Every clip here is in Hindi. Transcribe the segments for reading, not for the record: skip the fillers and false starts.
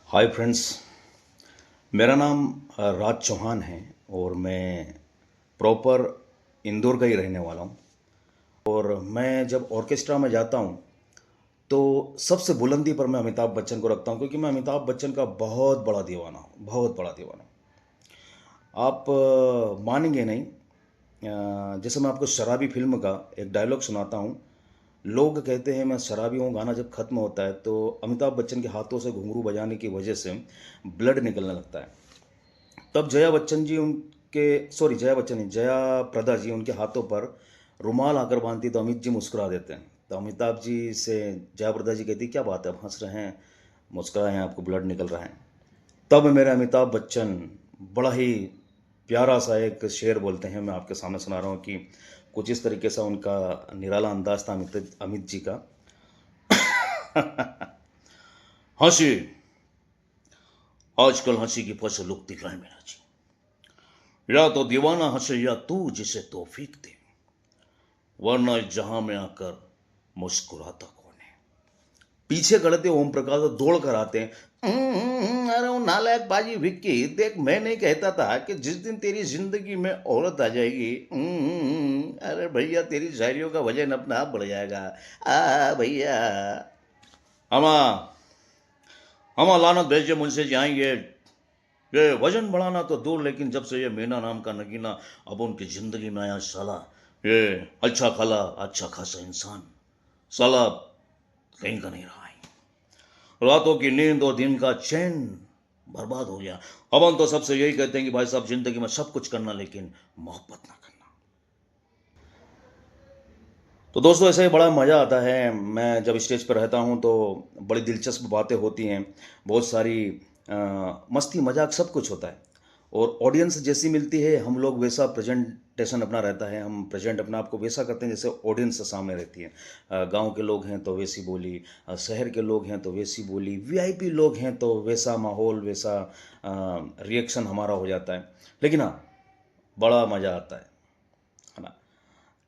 Hi friends. मेरा नाम राज चौहान है और मैं प्रॉपर इंदौर का ही रहने वाला हूँ। और मैं जब ऑर्केस्ट्रा में जाता हूँ तो सबसे बुलंदी पर मैं अमिताभ बच्चन को रखता हूँ, क्योंकि मैं अमिताभ बच्चन का बहुत बड़ा दीवाना हूँ, बहुत बड़ा दीवाना हूँ। आप मानेंगे नहीं। जैसे मैं आपको शराबी फिल्म का एक डायलॉग सुनाता हूँ। लोग कहते हैं मैं शराबी हूँ, गाना जब खत्म होता है तो अमिताभ बच्चन के हाथों से घुंघरू बजाने की वजह से ब्लड निकलने लगता है। तब जया बच्चन जी उनके सॉरी जया बच्चन नहीं, जया प्रदा जी उनके हाथों पर रुमाल आकर बांधती तो अमित जी मुस्कुरा देते हैं। तो अमिताभ जी से जया प्रदा जी कहती क्या बात है, आप हंस रहे हैं, मुस्कुराए हैं, आपको ब्लड निकल रहा है। तब मेरे अमिताभ बच्चन बड़ा ही प्यारा सा एक शेर बोलते हैं, मैं आपके सामने सुना रहा हूँ कि कुछ इस तरीके से उनका निराला अंदाज था अमित अमित जी का। हंसी, आजकल हंसी की फसल उगती कहाँ है मेरा जी। या तो दीवाना हंसे या तू जिसे तौफीक दे, वरना इस जहां में आकर मुस्कुराता कौन है। पीछे खड़े थे ओम प्रकाश और दौड़ कर आते हैं। अरे वो नालायक बाजी विक्की, देख मैं नहीं कहता था कि जिस दिन तेरी जिंदगी में औरत आ जाएगी, अरे भैया तेरी शायरियों का वजन अपना आप बढ़ जाएगा। आ भैया, हमा हमा लानत भेजे मुझसे जाएंगे। ये वजन बढ़ाना तो दूर, लेकिन जब से ये मीना नाम का नगीना अब उनकी जिंदगी में आया, साला ये अच्छा खाला अच्छा खासा इंसान साला कहीं का नहीं रहा है। रातों की नींद और दिन का चैन बर्बाद हो गया। अब हम तो सबसे यही कहते हैं कि भाई साहब जिंदगी में सब कुछ करना, लेकिन मोहब्बत ना करना। तो दोस्तों ऐसे ही बड़ा मज़ा आता है। मैं जब स्टेज पर रहता हूँ तो बड़ी दिलचस्प बातें होती हैं, बहुत सारी मस्ती मजाक सब कुछ होता है। और ऑडियंस जैसी मिलती है, हम लोग वैसा प्रेजेंटेशन अपना रहता है, हम प्रेजेंट अपना आपको वैसा करते हैं जैसे ऑडियंस सामने रहती है। गांव के लोग हैं तो वैसी बोली, शहर के लोग हैं तो वैसी बोली, वीआईपी लोग हैं तो वैसा माहौल, वैसा रिएक्शन हमारा हो जाता है। लेकिन हाँ, बड़ा मज़ा आता है ना।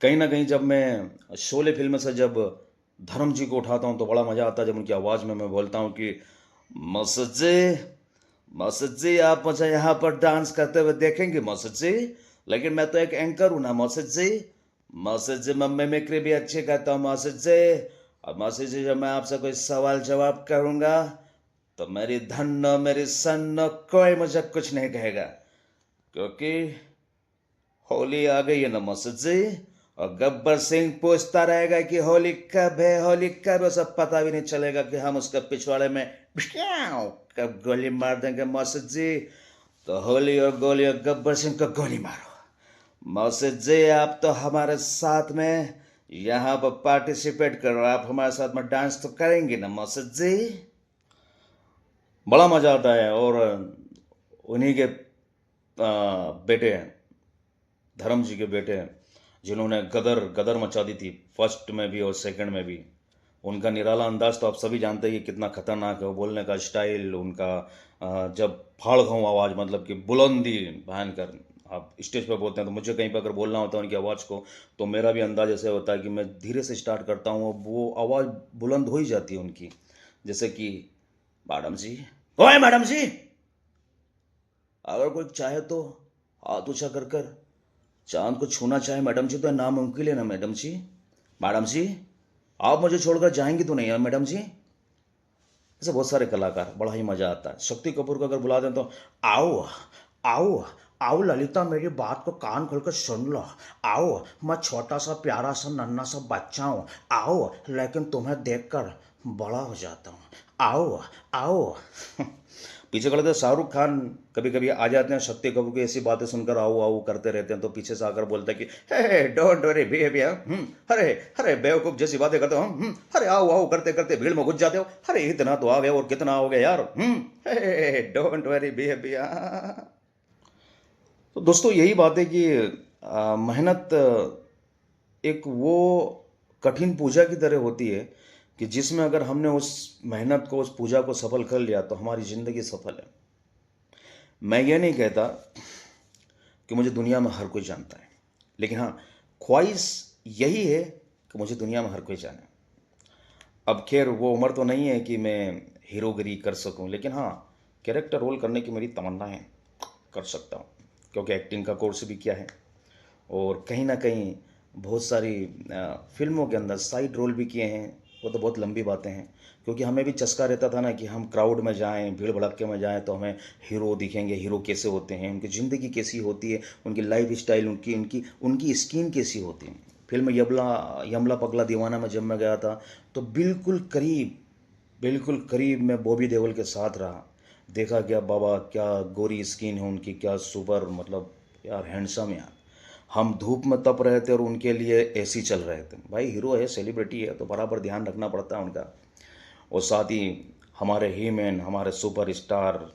कहीं ना कहीं जब मैं शोले फिल्म से जब धर्म जी को उठाता हूँ तो बड़ा मज़ा आता है, जब उनकी आवाज़ में मैं बोलता हूँ कि मसद जी, मसद जी आप मुझे यहाँ पर डांस करते हुए देखेंगे मसद जी, लेकिन मैं तो एक एंकर हूँ ना मसद जी। मसद जी मैं मिमिक्री भी अच्छी करता हूँ मसद जी। और मसद जी जब मैं आपसे कोई सवाल जवाब करूँगा तो मेरी धन मेरी सन कोई मुझे कुछ नहीं कहेगा, क्योंकि होली आ गई है ना मसद जी। और गब्बर सिंह पूछता रहेगा कि होली कब है, होली कब है, सब पता भी नहीं चलेगा कि हम उसके पिछवाड़े में प्याऊ कब गोली मार देंगे मसद जी। तो होली और गोली और गब्बर सिंह को गोली मारो। मसद जी आप तो हमारे साथ में यहाँ पर पार्टिसिपेट करो, आप हमारे साथ में डांस तो करेंगे ना मसद जी। बड़ा मजा आता है। और उन्हीं के बेटे हैं, धर्म जी के बेटे हैं, जिन्होंने गदर गदर मचा दी थी फर्स्ट में भी और सेकंड में भी। उनका निराला अंदाज तो आप सभी जानते हैं कि कितना खतरनाक है, वो बोलने का स्टाइल उनका, जब फाड़ खाऊं आवाज़, मतलब कि बुलंदी भयंकर। आप स्टेज पर बोलते हैं तो मुझे कहीं पर अगर बोलना होता है उनकी आवाज़ को, तो मेरा भी अंदाज ऐसे होता है कि मैं धीरे से स्टार्ट करता हूँ, वो आवाज़ बुलंद हो ही जाती है उनकी। जैसे कि मैडम जी, ओए मैडम जी, अगर कोई चाहे तो हाथ ऊंचा कर कर चांद को छूना चाहे मैडम जी तो नामुमकिन है ना मैडम जी। मैडम जी आप मुझे छोड़कर जाएंगी तो नहीं है मैडम जी। ऐसे बहुत सारे कलाकार, बड़ा ही मजा आता है। शक्ति कपूर को अगर बुला दें तो आओ आओ आओ ललिता, मेरी बात को कान खोलकर सुन लो। आओ, मैं छोटा सा प्यारा सा नन्हा सा बच्चा हूँ, आओ लेकिन तुम्हें देखकर बड़ा हो जाता हूँ, आओ आओ। पीछे खड़े थे शाहरुख खान, कभी कभी आ जाते हैं, शक्ति कपूर की ऐसी बातें सुनकर आओ आओ करते रहते हैं, तो पीछे से आकर बोलते हैं कि हे डोंट वरी बिहेवियर, अरे अरे बेवकूफ जैसी बातें करते हो, अरे आओ आओ करते करते भीड़ में घुस जाते हो, अरे इतना तो आ गए और कितना हो गया यार, हे डोंट वरी बिहेवियर। तो दोस्तों यही बात है कि मेहनत एक वो कठिन पूजा की तरह होती है कि जिसमें अगर हमने उस मेहनत को, उस पूजा को सफल कर लिया तो हमारी ज़िंदगी सफल है। मैं ये नहीं कहता कि मुझे दुनिया में हर कोई जानता है, लेकिन हाँ, ख्वाहिश यही है कि मुझे दुनिया में हर कोई जाने। अब खैर वो उम्र तो नहीं है कि मैं हीरोगिरी कर सकूं, लेकिन हाँ, कैरेक्टर रोल करने की मेरी तमन्ना है, कर सकता हूँ, क्योंकि एक्टिंग का कोर्स भी किया है और कहीं ना कहीं बहुत सारी फिल्मों के अंदर साइड रोल भी किए हैं। वो तो बहुत लंबी बातें हैं, क्योंकि हमें भी चस्का रहता था ना कि हम क्राउड में जाएं, भीड़ भड़क्के में जाएं तो हमें हीरो दिखेंगे, हीरो कैसे होते हैं, उनकी ज़िंदगी कैसी होती है, उनकी लाइफ स्टाइल, उनकी उनकी उनकी स्किन कैसी होती है। फिल्म यमला पगला दीवाना में जब मैं गया था तो बिल्कुल करीब मैं बॉबी देओल के साथ रहा। देखा क्या बाबा, क्या गोरी स्किन है उनकी, क्या सुपर, मतलब यार हैंडसम यार। हम धूप में तप रहे थे और उनके लिए एसी चल रहे थे। भाई हीरो है, सेलिब्रिटी है, तो बराबर ध्यान रखना पड़ता है उनका। और साथ ही हमारे हीमैन, हमारे सुपर स्टार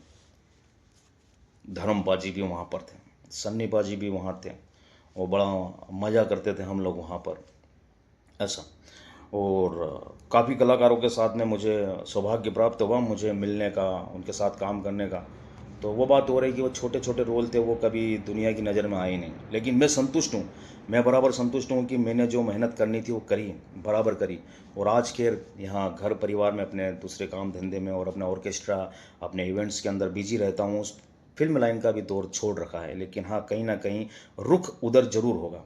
धर्म पाजी भी वहाँ पर थे, सन्नी पाजी भी वहाँ थे, और बड़ा मज़ा करते थे हम लोग वहाँ पर, ऐसा। और काफ़ी कलाकारों के साथ में मुझे सौभाग्य प्राप्त हुआ मुझे मिलने का, उनके साथ काम करने का। तो वो बात हो रही कि वो छोटे छोटे रोल थे, वो कभी दुनिया की नज़र में आए नहीं, लेकिन मैं संतुष्ट हूँ। मैं बराबर संतुष्ट हूँ कि मैंने जो मेहनत करनी थी वो करी, बराबर करी। और आज खैर यहाँ घर परिवार में अपने दूसरे काम धंधे में और अपना ऑर्केस्ट्रा, अपने इवेंट्स के अंदर बिजी रहता हूँ। उस फिल्म लाइन का भी दौर छोड़ रखा है, लेकिन हाँ कहीं ना कहीं रुख उधर जरूर होगा।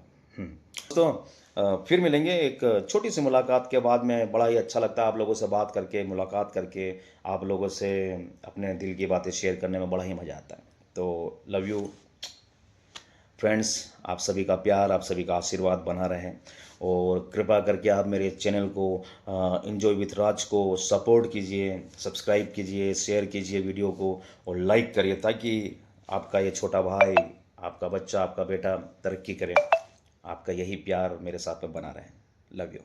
तो फिर मिलेंगे एक छोटी सी मुलाकात के बाद में। बड़ा ही अच्छा लगता है आप लोगों से बात करके, मुलाकात करके, आप लोगों से अपने दिल की बातें शेयर करने में बड़ा ही मज़ा आता है। तो लव यू फ्रेंड्स, आप सभी का प्यार, आप सभी का आशीर्वाद बना रहे, और कृपा करके आप मेरे चैनल को एंजॉय विथ राज को सपोर्ट कीजिए, सब्सक्राइब कीजिए, शेयर कीजिए वीडियो को, और लाइक करिए, ताकि आपका ये छोटा भाई, आपका बच्चा, आपका बेटा तरक्की करे। आपका यही प्यार मेरे साथ में बना रहे। Love you.